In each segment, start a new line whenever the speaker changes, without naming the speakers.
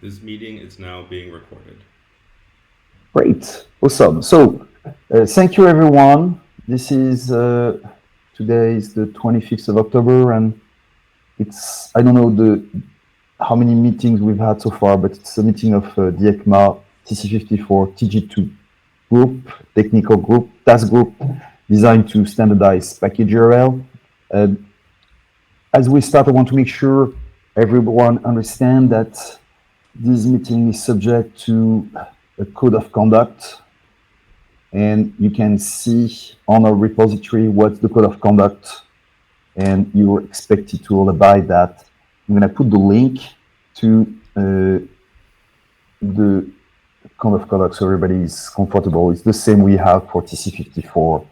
This meeting is now being recorded.
Great, awesome. So, thank you everyone. This is today is the 25th of October, and it's I don't know how many meetings we've had so far, but it's a meeting of the Ecma TC54-TG2 group, technical group, task group, designed to standardize package URL. As we start, I want to make sure everyone understand that this meeting is subject to a code of conduct, and you can see on our repository what's the code of conduct, and you're expected to all abide that. I'm going to put the link to the code of conduct so everybody is comfortable. It's the same we have for TC54,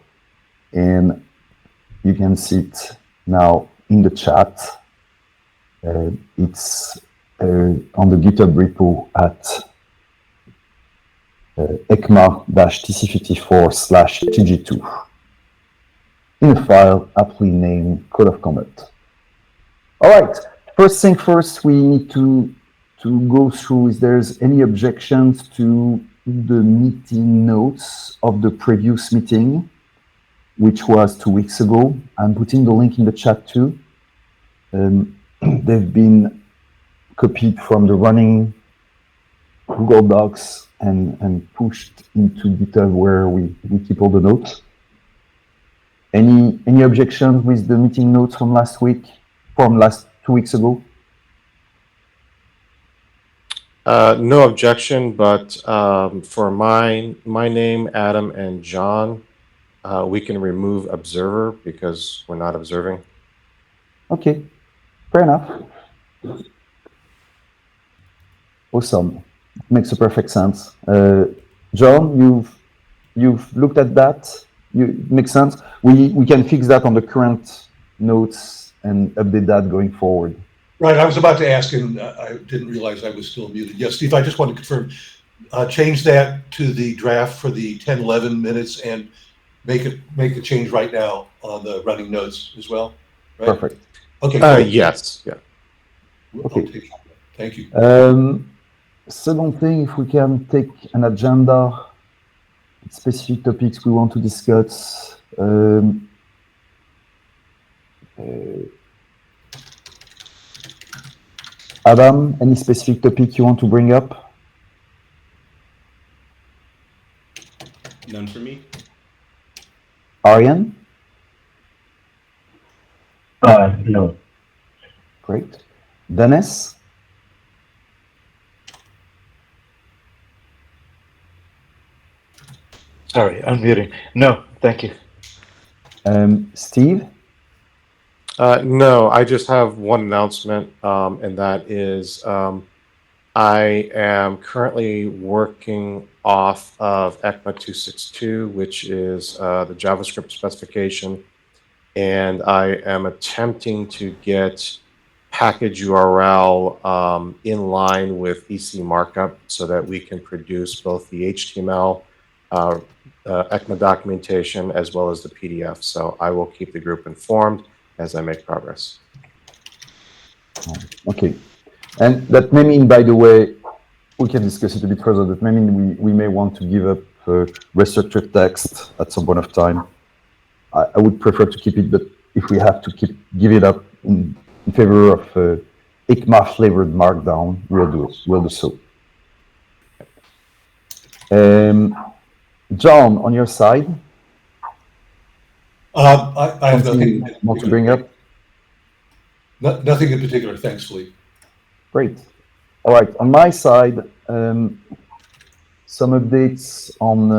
and you can see it now in the chat. It's on the GitHub repo at Ecma-TC54/TG2 in a file aptly named code of conduct. All right, first thing first, we need to go through if there's any objections to the meeting notes of the previous meeting, which was 2 weeks ago. I'm putting the link in the chat too. They've been copied from the running Google Docs and pushed into GitHub where we keep all the notes. Any objections with the meeting notes from last 2 weeks ago?
No objection, but for my name, Adam, and John, we can remove observer because we're not observing.
Okay, fair enough. Awesome, makes a perfect sense. John, you've looked at that. Makes sense. We can fix that on the current notes and update that going forward.
Right, I was about to ask, and I didn't realize I was still muted. Yes, Steve, I just want to confirm, change that to the draft for the 10-11 minutes and make a change right now on the running notes as well. Right?
Perfect.
Okay. Cool.
Yes. Yeah.
Okay. Thank you.
Second thing, if we can take an agenda, specific topics we want to discuss. Adam, any specific topic you want to bring up?
None for me.
Ariane?
No.
Great. Dennis?
Sorry, unmuting. No, thank you.
Steve?
No, I just have one announcement, and that is I am currently working off of Ecma 262, which is the JavaScript specification, and I am attempting to get package URL in line with EC markup so that we can produce both the HTML Ecma documentation as well as the PDF. So I will keep the group informed as I make progress.
Okay. And that may mean, by the way, we can discuss it a bit further, that may mean we may want to give up restructured text at some point of time. I would prefer to keep it, but if we have to give it up in favor of Ecma flavored markdown, we'll do so. John, on your side?
I have nothing
more to bring up.
Nothing in particular. Thanks, Philippe.
Great. All right. On my side, some updates on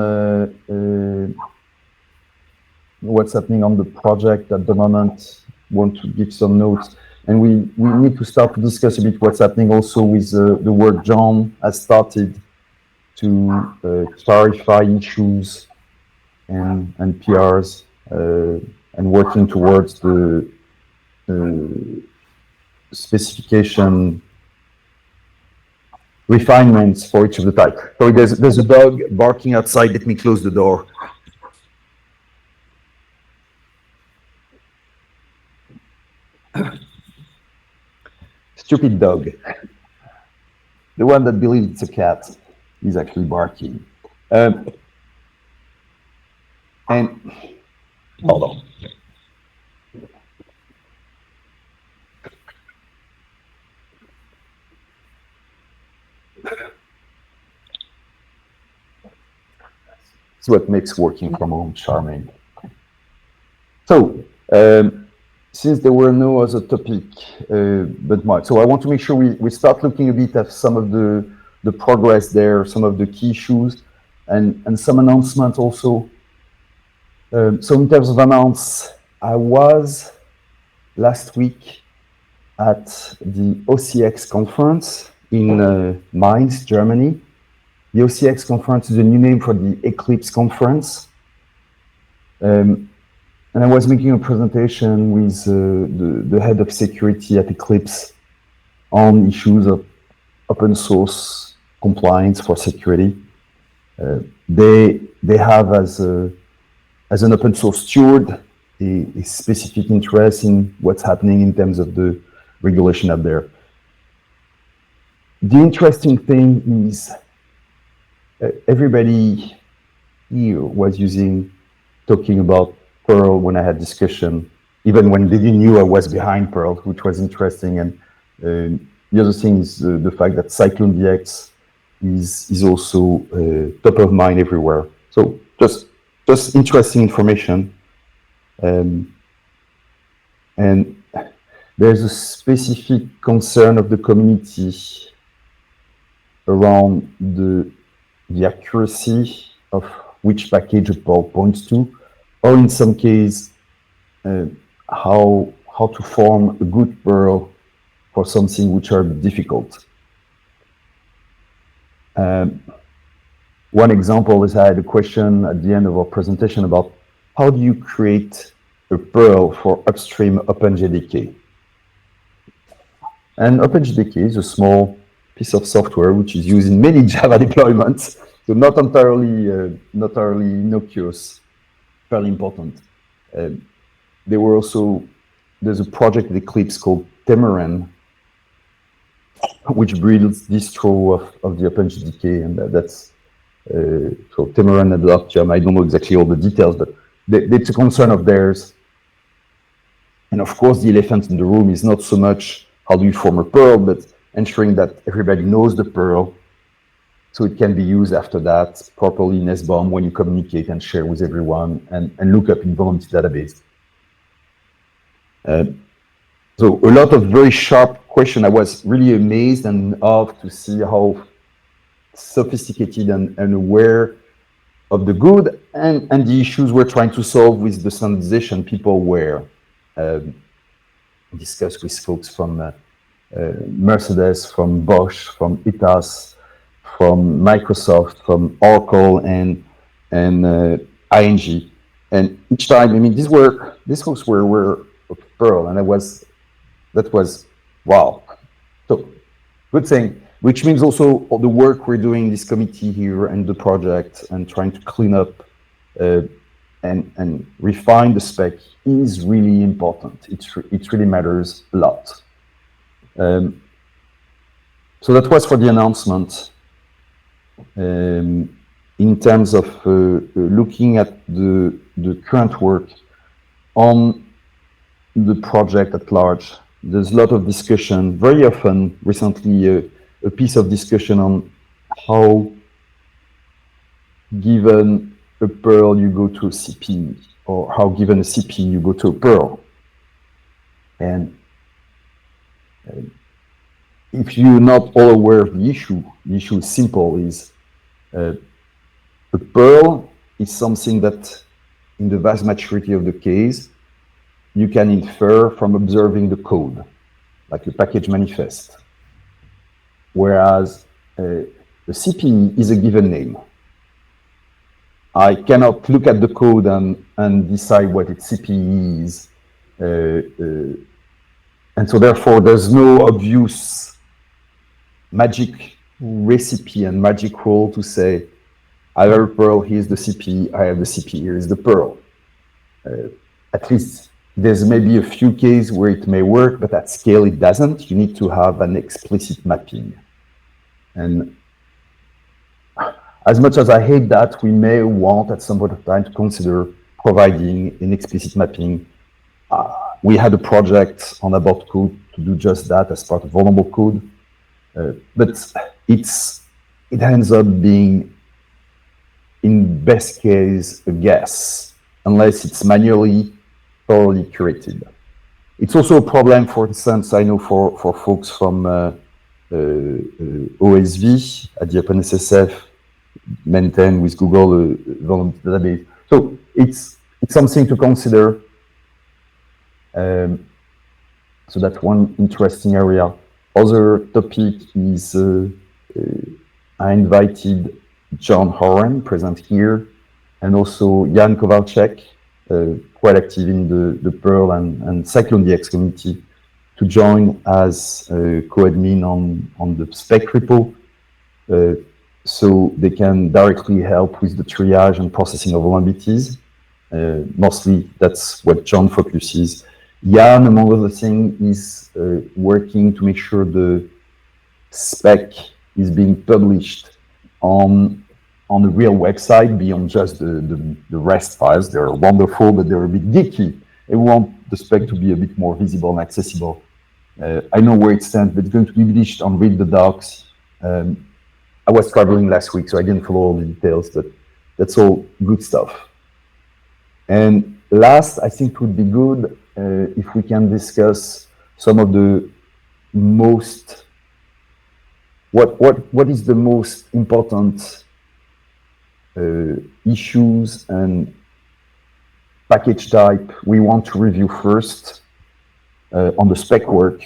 what's happening on the project at the moment. Want to give some notes, and we need to start to discuss a bit what's happening also with the work John has started to clarify issues and PRs. And working towards the specification refinements for each of the type. So there's a dog barking outside. Let me close the door. Stupid dog. the one that believes it's a cat is actually barking. And hold on. It's what makes working from home charming. So, since there were no other topic but mine, so I want to make sure we start looking a bit at some of the progress there, some of the key issues, and some announcements also. So in terms of announcements, I was last week at the OCX conference in Mainz, Germany. The OCX conference is a new name for the Eclipse conference. And I was making a presentation with the head of security at Eclipse on issues of open source compliance for security. They have as an open source steward a specific interest in what's happening in terms of the regulation out there. The interesting thing is everybody here was talking about Perl when I had discussion, even when they knew I was behind Perl, which was interesting. And the other thing is the fact that CycloneDX is also top of mind everywhere. So just interesting information. And there's a specific concern of the community around the accuracy of which package a Perl points to, or in some case, how to form a good Perl for something which are difficult. One example is I had a question at the end of our presentation about how do you create a Perl for upstream OpenJDK? And OpenJDK is a small piece of software which is used in many Java deployments, so not entirely innocuous, fairly important. There's a project at Eclipse called Temuran, which builds distro of the OpenJDK, and that's so Temuran and Octium. I don't know exactly all the details, but it's a concern of theirs. And of course, the elephant in the room is not so much how do you form a Perl, but ensuring that everybody knows the Perl, so it can be used after that properly in SBOM when you communicate and share with everyone and look up in vulnerability database. So a lot of very sharp questions. I was really amazed and awed to see how sophisticated and aware of the good and the issues we're trying to solve with the standardization people were. Discussed with folks from Mercedes, from Bosch, from ITAS, from Microsoft, from Oracle, and ING. And each time, I mean, these folks were of Perl, and that was wow. So good thing, which means also all the work we're doing, this committee here and the project, and trying to clean up and refine the spec is really important. It really matters a lot. So that was for the announcement. In terms of looking at the current work on the project at large, there's a lot of discussion, very often recently a piece of discussion on how, given a Perl, you go to a CP, or how given a CP, you go to a Perl. And if you're not all aware of the issue is simple, is a Perl is something that, in the vast majority of the case, you can infer from observing the code, like a package manifest. Whereas the CPE is a given name. I cannot look at the code and decide what its CPE is. And so therefore, there's no obvious magic recipe and magic rule to say, I have a Perl, here's the CPE, I have the CPE, here is the Perl. At least there's maybe a few cases where it may work, but at scale it doesn't. You need to have an explicit mapping. And as much as I hate that, we may want at some point of time to consider providing an explicit mapping. We had a project on About Code to do just that as part of vulnerable code, but it ends up being, in best case, a guess, unless it's manually thoroughly curated. It's also a problem, for instance, I know for folks from OSV at the OpenSSF, maintained with Google vulnerability database. So it's something to consider. So that's one interesting area. Other topic is I invited John Horan, present here, and also Jan Kowalczyk, quite active in the Perl and CycloneDX community, to join as co-admin on the spec repo, so they can directly help with the triage and processing of vulnerabilities. Mostly that's what John focuses. Jan, among other things, is working to make sure the spec is being published on a real website beyond just the REST files. They're wonderful, but they're a bit geeky. I want the spec to be a bit more visible and accessible. I know where it stands, but it's going to be published on Read the Docs. I was traveling last week, so I didn't follow all the details, but that's all good stuff. And last, I think it would be good if we can discuss some of the most, what is the most important issues and package type we want to review first on the spec work,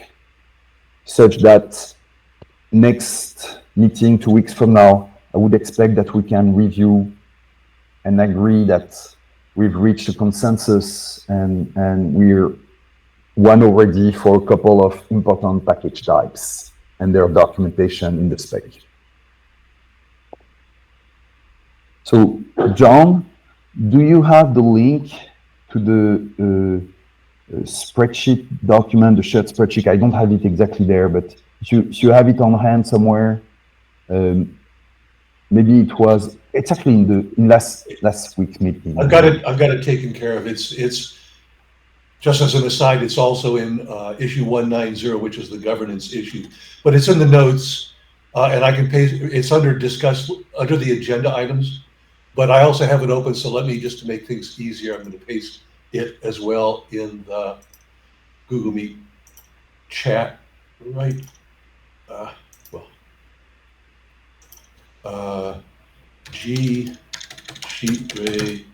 such that next meeting 2 weeks from now, I would expect that we can review and agree that we've reached a consensus and we're one already for a couple of important package types and their documentation in the spec. So, John, do you have the link to the spreadsheet document, the shared spreadsheet? I don't have it exactly there, but if you have it on hand somewhere, maybe it's actually in last week's meeting.
I've got it taken care of. It's just as an aside, it's also in issue 190, which is the governance issue, but it's in the notes, and I can paste. It's under the agenda items, but I also have it open. So let me, just to make things easier, I'm going to paste it as well in the Google Meet chat. Right. G sheet ray.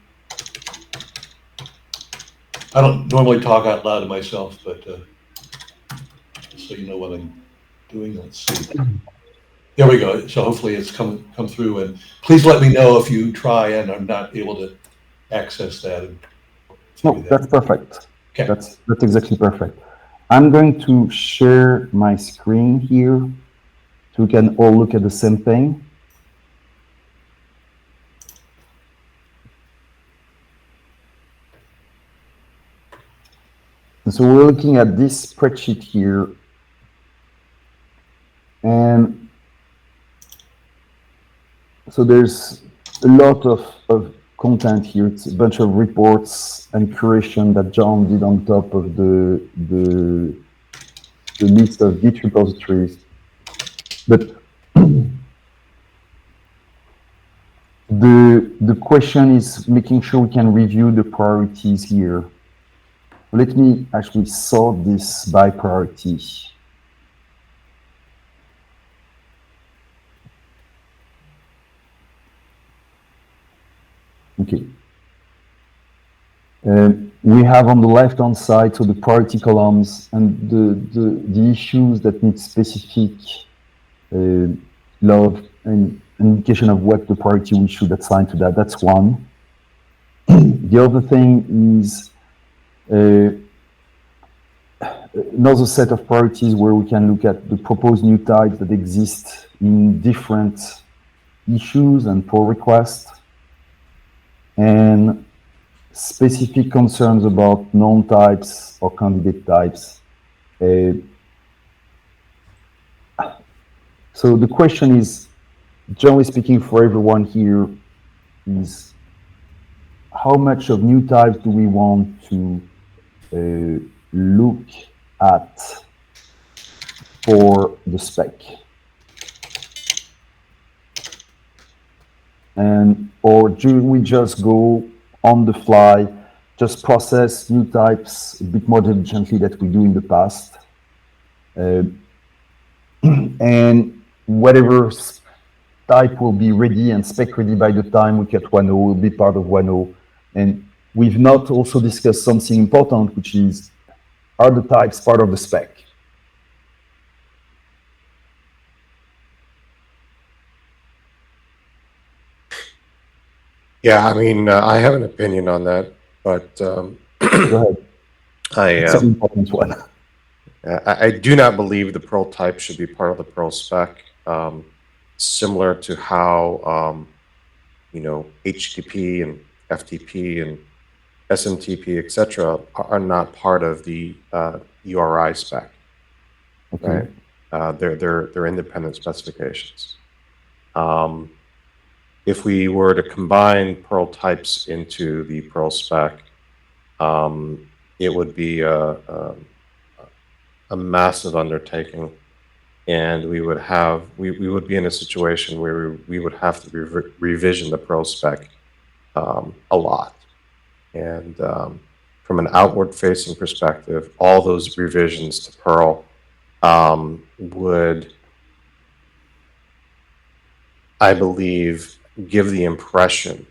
I don't normally talk out loud to myself, but just so you know what I'm doing, let's see. There we go. So hopefully it's come through, and please let me know if you try and I'm not able to access that.
No, that's perfect.
Okay.
That's exactly perfect. I'm going to share my screen here so we can all look at the same thing. And so we're looking at this spreadsheet here, and so there's a lot of content here. It's a bunch of reports and curation that John did on top of the list of Git repositories. But the question is making sure we can review the priorities here. Let me actually sort this by priority. Okay. We have on the left-hand side, so the priority columns and the issues that need specific love and indication of what the priority we should assign to that. That's one. The other thing is another set of priorities where we can look at the proposed new types that exist in different issues and pull requests, and specific concerns about known types or candidate types. So the question is, generally speaking, for everyone here, is how much of new types do we want to look at for the spec? And or do we just go on the fly, just process new types a bit more diligently that we do in the past? And whatever type will be ready and spec ready by the time we get 1.0 will be part of 1.0. And we've not also discussed something important, which is, are the types part of the spec?
Yeah, I mean, I have an opinion on that, but
Go ahead. It's an important one.
I do not believe the Perl type should be part of the Perl spec. Similar to how, you know, HTTP and FTP and SMTP, etc., are not part of the URI spec.
Okay.
Right? They're independent specifications. If we were to combine Perl types into the Perl spec, it would be a massive undertaking, and we would be in a situation where we would have to revision the Perl spec a lot. And from an outward-facing perspective, all those revisions to Perl would, I believe, give the impression,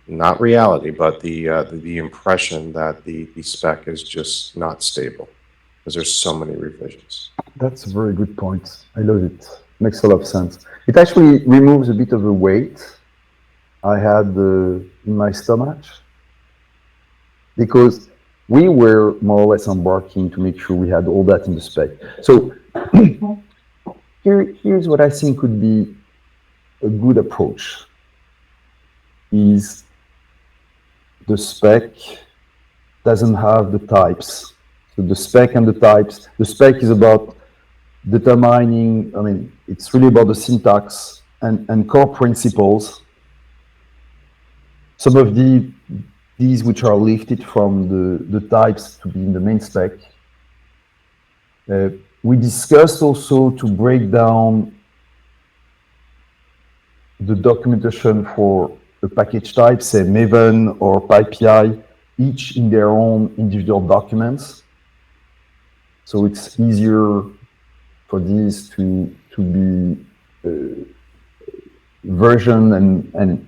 not reality, but the impression that the spec is just not stable because there's so many revisions.
That's a very good point. I love it. Makes a lot of sense. It actually removes a bit of the weight I had in my stomach, because we were more or less embarking to make sure we had all that in the spec. So here's what I think could be a good approach. Is the spec doesn't have the types. So the spec and the types, the spec is about determining, I mean, it's really about the syntax and core principles. Some of these which are lifted from the types to be in the main spec. We discussed also to break down the documentation for the package type, say Maven or PyPI, each in their own individual documents. So it's easier for these to be versioned and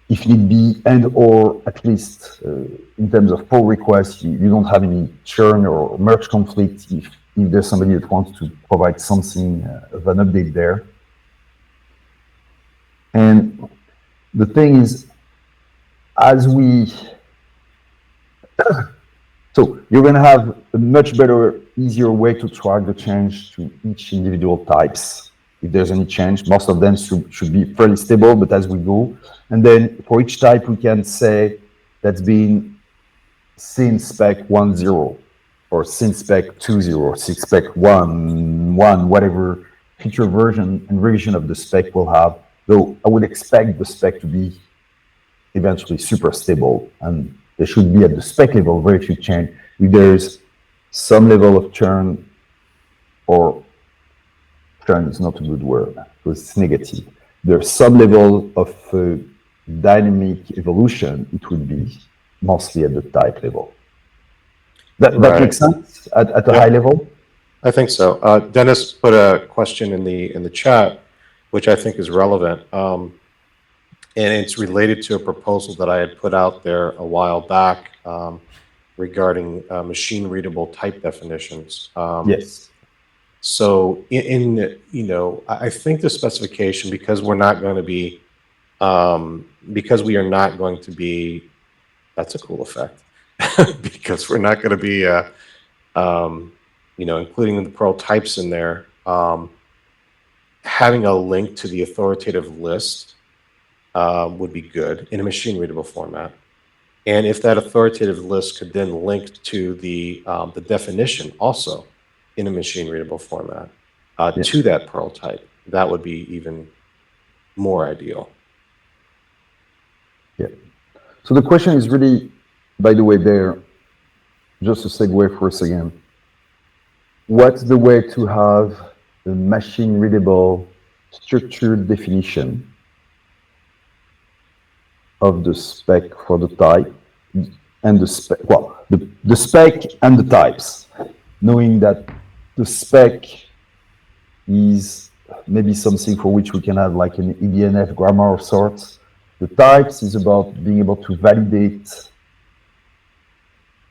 if need be, and or at least in terms of pull requests, you don't have any churn or merge conflict if there's somebody that wants to provide something of an update there. And the thing is, as we, so you're going to have a much better, easier way to track the change to each individual types. If there's any change, most of them should be fairly stable, but as we go, and then for each type, we can say that's been syn spec 1.0 or syn spec 2.0 or syn spec 1.1, whatever future version and revision of the spec will have. Though I would expect the spec to be eventually super stable, and there should be at the spec level very few change. If there's some level of churn, or churn is not a good word because it's negative. There's some level of dynamic evolution. It would be mostly at the type level. That makes sense at a high level.
I think so. Dennis put a question in the chat, which I think is relevant, and it's related to a proposal that I had put out there a while back regarding machine-readable type definitions.
Yes.
So you know, I think the specification, because we're not going to be, because we are not going to be, that's a cool effect, because we're not going to be, you know, including the Perl types in there, having a link to the authoritative list would be good in a machine-readable format. And if that authoritative list could then link to the definition also in a machine-readable format to that Perl type, that would be even more ideal.
Yeah. So the question is really, by the way, there, just to segue for a second, what's the way to have a machine readable structured definition of the spec for the type and the spec, well, the spec and the types, knowing that the spec is maybe something for which we can have like an EDNF grammar of sorts. The types is about being able to validate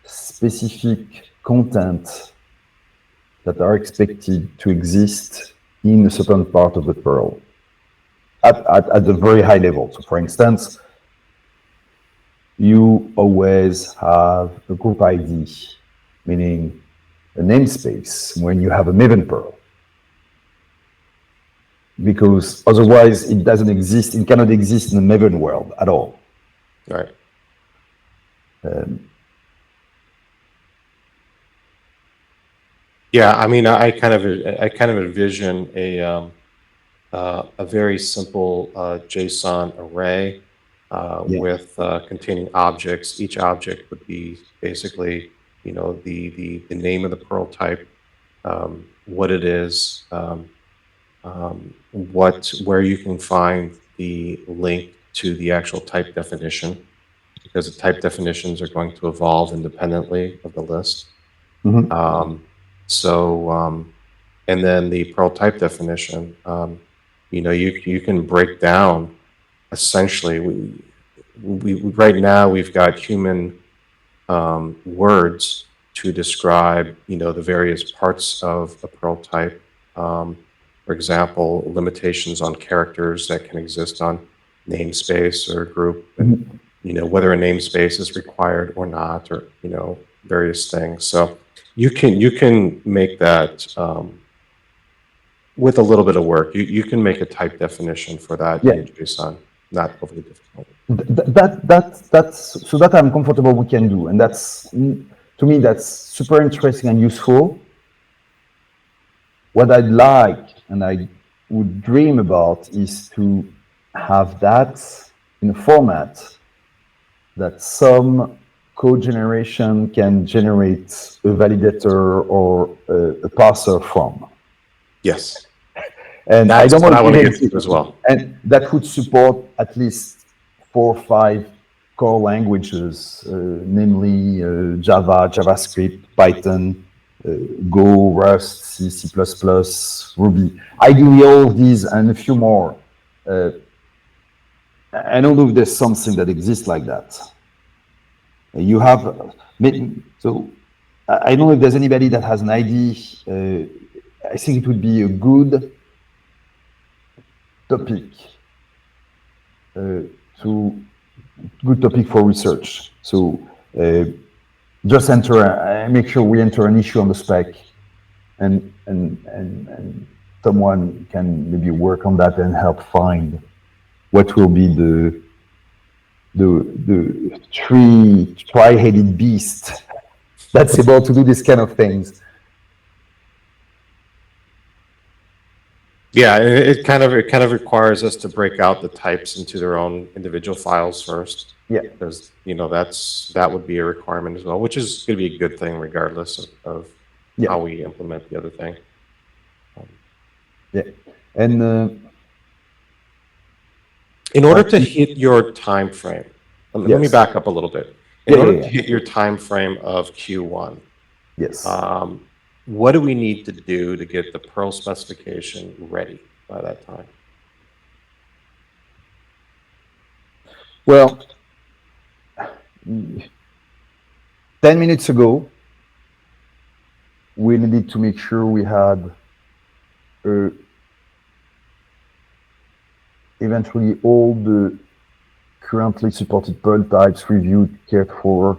specific content that are expected to exist in a certain part of the Perl at a very high level. So for instance, you always have a group ID, meaning a namespace when you have a Maven Perl. Because otherwise it doesn't exist, it cannot exist in the Maven world at all.
Right. Yeah, I mean, I kind of envision a very simple JSON array with containing objects. Each object would be basically, you know, the name of the Perl type, what it is, where you can find the link to the actual type definition, because the type definitions are going to evolve independently of the list.
Mm-hmm.
And then the Perl type definition, you know, you can break down essentially. We right now we've got human words to describe, you know, the various parts of a Perl type. For example, limitations on characters that can exist on namespace or group, and you know, whether a namespace is required or not, or you know, various things. So you can make that with a little bit of work. You can make a type definition for that in JSON, not overly difficult.
That's so that I'm comfortable we can do, and that's, to me, that's super interesting and useful. What I'd like and I would dream about is to have that in a format that some code generation can generate a validator or a parser from.
Yes.
And
that's
I don't
what I want to
get
to as well.
And that would support at least 4 or 5 core languages, namely Java, JavaScript, Python, Go, Rust, C, C++, Ruby. Ideally all of these and a few more. I don't know if there's something that exists like that. You have, so I don't know if there's anybody that has an idea. I think it would be a good topic good topic for research. So just make sure we enter an issue on the spec, and someone can maybe work on that and help find what will be the tri-headed beast that's able to do this kind of things.
Yeah, it kind of requires us to break out the types into their own individual files first.
Yeah,
because you know that would be a requirement as well, which is going to be a good thing regardless of how we implement the other thing.
And
in order to hit your time frame, let me back up a little bit. In order to hit your time frame of Q1,
yes.
What do we need to do to get the Perl specification ready by that time?
Well, 10 minutes ago, we needed to make sure we had eventually all the currently supported Perl types reviewed, cared for,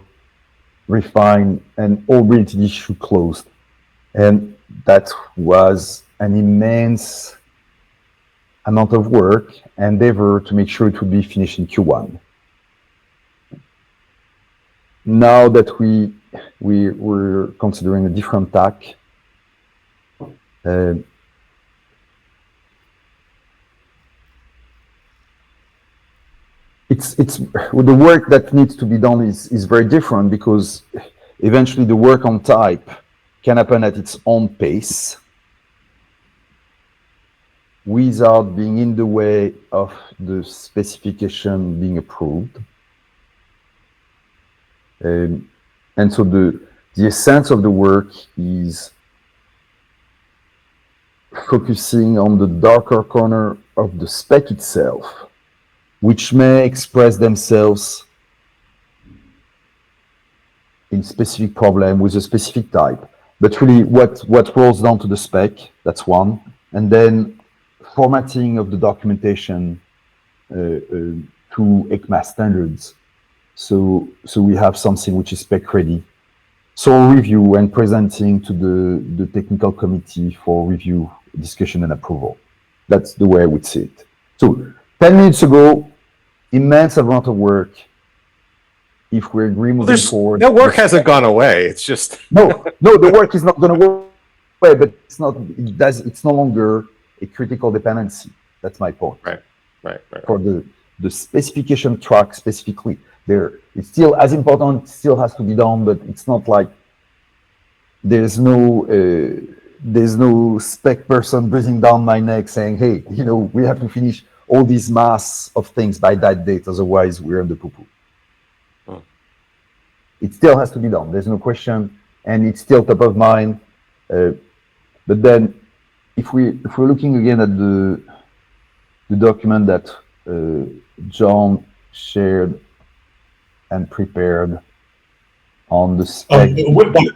refined, and all related issue closed. And that was an immense amount of work, endeavor to make sure it would be finished in Q1. Now that we're considering a different tack, it's the work that needs to be done is very different, because eventually the work on type can happen at its own pace without being in the way of the specification being approved. And so the essence of the work is focusing on the darker corner of the spec itself, which may express themselves in specific problem with a specific type. But really what rolls down to the spec, that's one. And then formatting of the documentation to Ecma standards. So we have something which is spec ready. So review and presenting to the technical committee for review, discussion and approval. That's the way I would see it. So 10 minutes ago, immense amount of work. If we agree moving forward,
that work hasn't gone away. It's just
no, the work is not going to go away, but it's no longer a critical dependency. That's my point.
Right.
For the specification track specifically, it's still as important. It still has to be done, but it's not like there's no spec person breathing down my neck saying, "Hey, we have to finish all these mass of things by that date, otherwise we're in the poo-poo." It still has to be done. There's no question, and it's still top of mind. But then, if we're looking again at the document that John shared and prepared on the spec.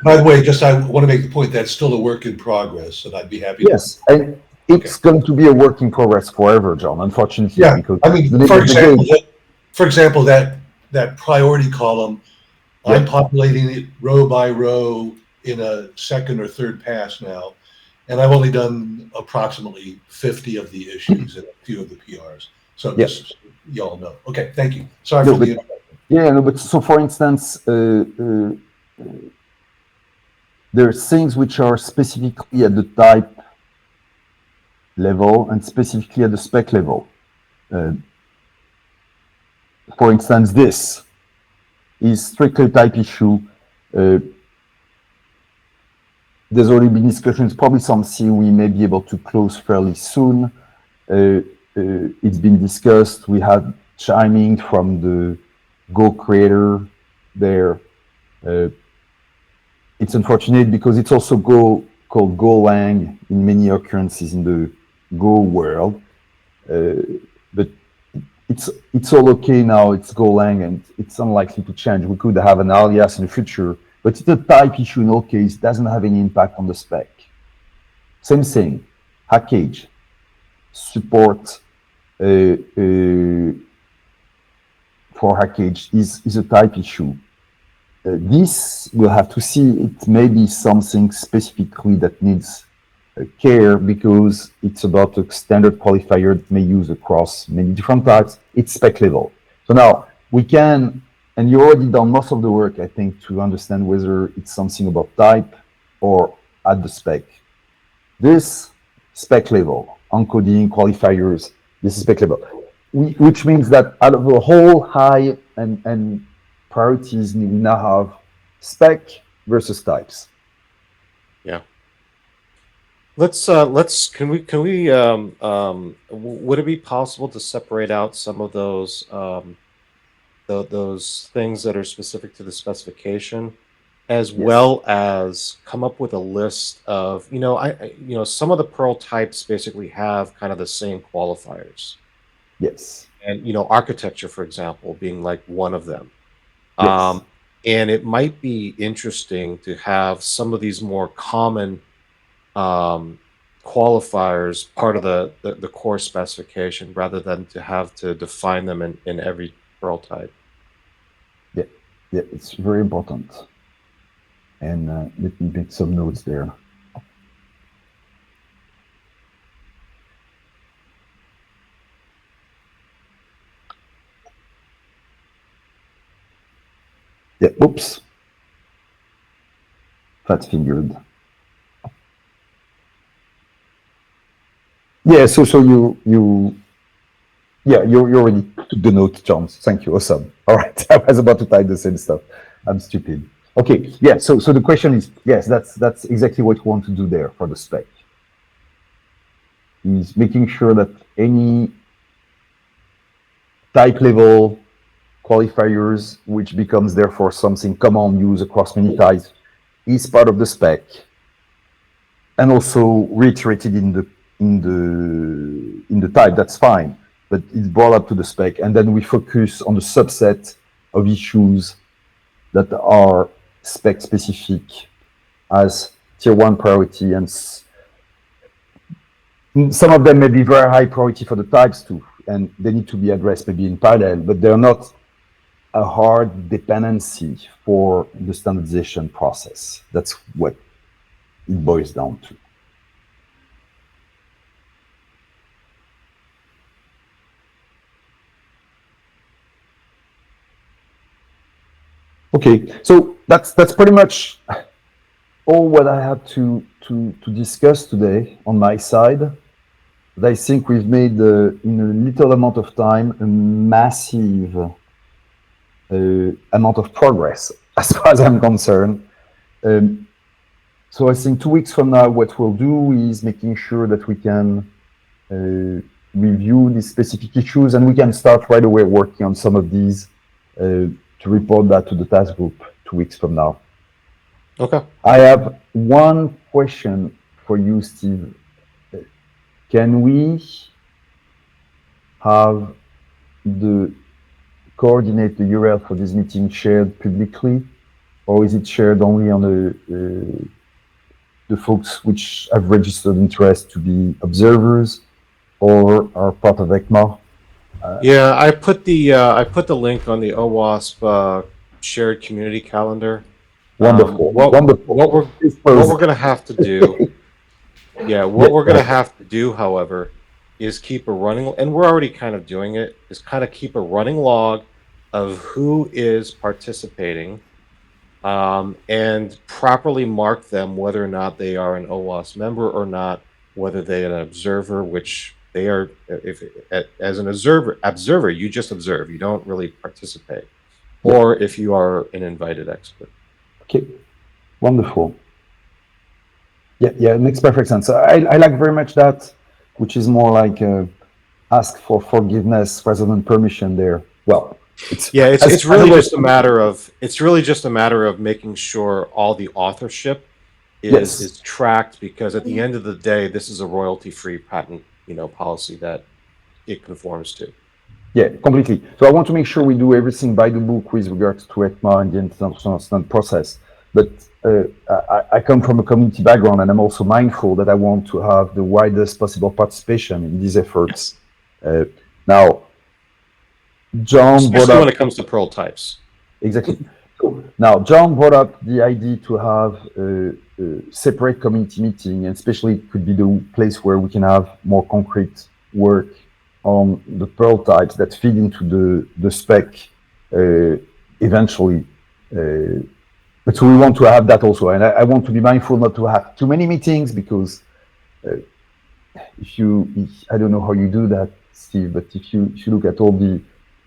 By the way, I want to make the point that's still a work in progress, and I'd be happy.
Yes, and it's going to be a work in progress forever, John. Unfortunately,
yeah.
Because
I mean, for example, that priority column. Yeah. I'm populating it row by row in a second or third pass now, and I've only done approximately 50 of the issues and a few of the PRs. So just y'all know. Okay, thank you. Sorry for the interruption.
Yeah, no, but so for instance, there are things which are specifically at the type level and specifically at the spec level. For instance, this is strictly a type issue. There's already been discussions, probably something we may be able to close fairly soon. It's been discussed. We had chiming from the Go creator there. It's unfortunate because it's also called Golang in many occurrences in the Go world. But it's all okay now. It's Golang and it's unlikely to change. We could have an alias in the future, but it's a type issue in all cases. Doesn't have any impact on the spec. Same thing. Hackage support for hackage is a type issue. This we'll have to see. It may be something specifically that needs care because it's about a standard qualifier that may use across many different types. It's spec level. So now we can, and you already done most of the work, I think, to understand whether it's something about type or at the spec. This spec level, encoding qualifiers, this is spec level, which means that out of the whole high and priorities, we now have spec versus types.
Yeah. Can we would it be possible to separate out some of those things that are specific to the specification, as well as come up with a list of, some of the Perl types basically have kind of the same qualifiers.
Yes.
And, architecture, for example, being like one of them.
Yes.
And it might be interesting to have some of these more common qualifiers part of the core specification rather than to have to define them in every Perl type.
Yeah, it's very important. And let me make some notes there. Yeah, oops. Fat-fingered. Yeah, so you Yeah, you already took the note, John. Thank you. Awesome. All right. I was about to type the same stuff. I'm stupid. Okay. Yeah. So the question is, yes, that's exactly what we want to do there for the spec. Is making sure that any type level qualifiers, which becomes therefore something common used across many types, is part of the spec, and also reiterated in the type. That's fine, but it's brought up to the spec, and then we focus on the subset of issues that are spec specific as tier 1 priority, and some of them may be very high priority for the types too, and they need to be addressed maybe in parallel, but they're not a hard dependency for the standardization process. That's what it boils down to. Okay, so that's pretty much all what I had to discuss today on my side. But I think we've made, in a little amount of time, a massive amount of progress, as far as I'm concerned. So I think 2 weeks from now, what we'll do is making sure that we can review these specific issues, and we can start right away working on some of these to report that to the task group 2 weeks from now.
Okay.
I have one question for you, Steve. Can we have the coordinate, the URL for this meeting shared publicly, or is it shared only on the folks which have registered interest to be observers or are part of Ecma?
Yeah, I put the link on the OWASP shared community calendar.
Wonderful. Wonderful.
What we're gonna have to do, we're gonna have to do, however, is keep a running, and we're already kind of doing it, is kind of keep a running log of who is participating, and properly mark them whether or not they are an OWASP member or not, whether they are an observer, which they are. If as an observer, you just observe, you don't really participate, or if you are an invited expert.
Okay, wonderful. Yeah, it makes perfect sense. I like very much that, which is more like ask for forgiveness rather than permission there. Well, it's really just
a matter of making sure all the authorship is tracked, because at the end of the day, this is a royalty-free patent, policy that it conforms to.
Yeah, completely. So I want to make sure we do everything by the book with regards to Ecma and the international standard process. But I come from a community background, and I'm also mindful that I want to have the widest possible participation in these efforts. Now, John
especially when it comes to Perl types.
Exactly. So now, John brought up the idea to have a separate community meeting, and especially it could be the place where we can have more concrete work on the Perl types that feed into the spec eventually. But so we want to have that also, and I want to be mindful not to have too many meetings, because I don't know how you do that, Steve, but if you look at all the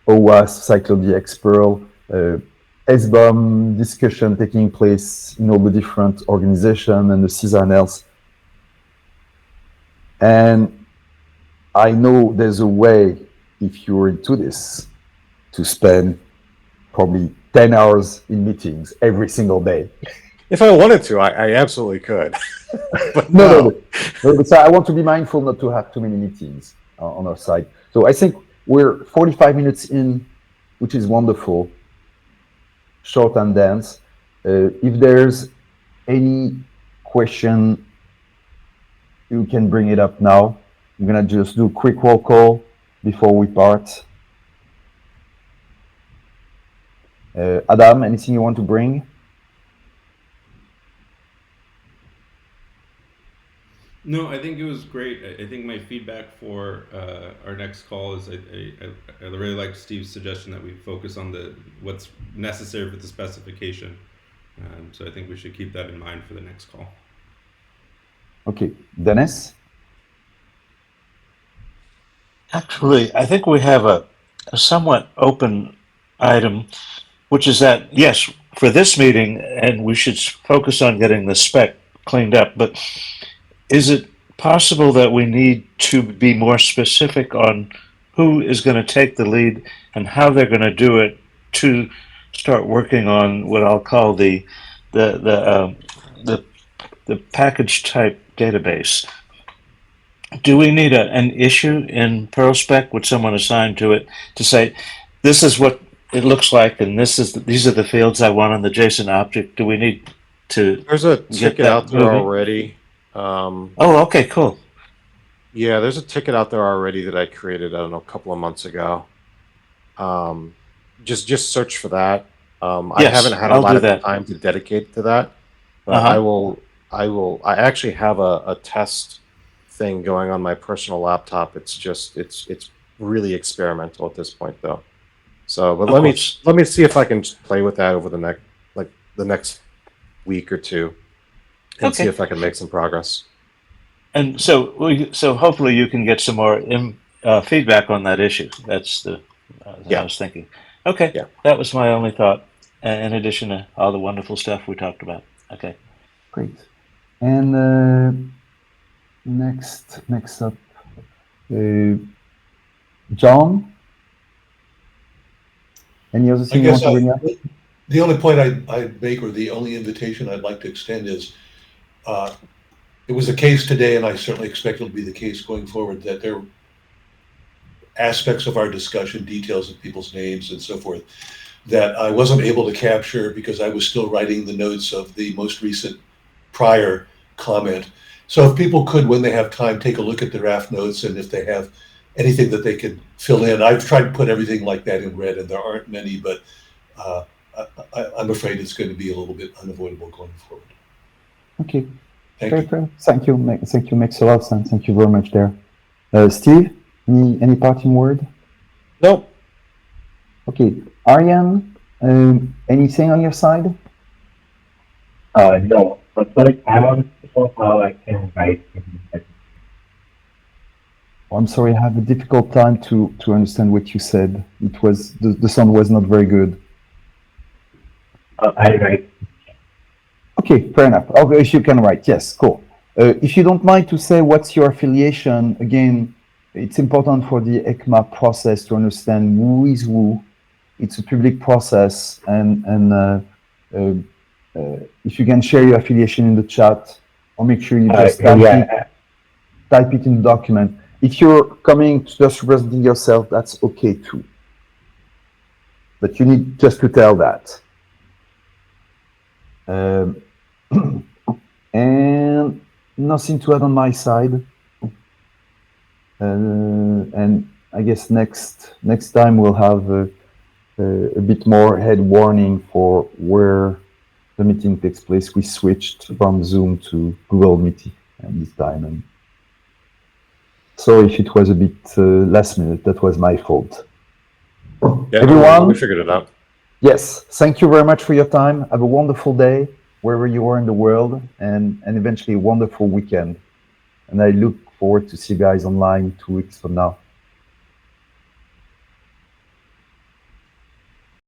OWASP, CycloneDX, Perl, SBOM discussion taking place in all the different organizations and the CISA and else. And I know there's a way, if you're into this, to spend probably 10 hours in meetings every single day.
If I wanted to, I absolutely could. But
no. But I want to be mindful not to have too many meetings on our side. So I think we're 45 minutes in, which is wonderful. Short and dense. If there's any question, you can bring it up now. I'm gonna just do a quick roll call before we part. Adam, anything you want to bring?
No, I think it was great. I think my feedback for our next call is I really like Steve's suggestion that we focus on what's necessary for the specification. So I think we should keep that in mind for the next call.
Okay, Dennis?
Actually, I think we have a somewhat open item, which is that, yes, for this meeting, and we should focus on getting the spec cleaned up, but is it possible that we need to be more specific on who is going to take the lead and how they're going to do it to start working on what I'll call the the the package type database? Do we need an issue in PerlSpec with someone assigned to it to say, this is what it looks like, and these are the fields I want on the JSON object? Do we need to
There's a
get
ticket
that
out there
moving?
already.
Oh, okay, cool.
Yeah, there's a ticket out there already that I created, I don't know, a couple of months ago. Just search for that. I
Yes,
haven't had a
I'll
lot
do
of
that.
time to dedicate to that, but
Uh-huh.
I actually have a test thing going on my personal laptop. It's really experimental at this point though. So, but
Of course.
let me see if I can play with that over the next week or two and see
Okay.
if I can make some progress.
And so hopefully you can get some more feedback on that issue. That's the I
Yeah.
was thinking. Okay,
Yeah.
that was my only thought. In addition to all the wonderful stuff we talked about. Okay.
Great. And next up, John. Any other
I
thing you want
guess
to bring up?
the only point I'd make, or the only invitation I'd like to extend is, it was the case today, and I certainly expect it'll be the case going forward, that there are aspects of our discussion, details of people's names and so forth, that I wasn't able to capture because I was still writing the notes of the most recent prior comment. So if people could, when they have time, take a look at the draft notes, and if they have anything that they could fill in. I've tried to put everything like that in red, and there aren't many, but I'm afraid it's going to be a little bit unavoidable going forward.
Okay.
Thank you.
Fair. Thank you. Thank you. Makes a lot of sense. Thank you very much there. Steve, any parting word?
Nope.
Okay. Ariane, anything on your side?
No, but I want to know how I can write.
I'm sorry, I have a difficult time to understand what you said. It was the sound was not very good.
I write.
Okay, fair enough. Okay, if you can write, yes, cool. If you don't mind to say what's your affiliation, again, it's important for the Ecma process to understand who is who. It's a public process, and if you can share your affiliation in the chat, or make sure you just type it in the document. If you're coming to just representing yourself, that's okay too. But you need just to tell that. And nothing to add on my side. And I guess next time we'll have a bit more head warning for where the meeting takes place. We switched from Zoom to Google Meet this time. And sorry if it was a bit last minute. That was my fault.
Yeah,
Everyone,
we figured it out.
Yes, thank you very much for your time. Have a wonderful day wherever you are in the world, and eventually a wonderful weekend. And I look forward to see you guys online 2 weeks from now.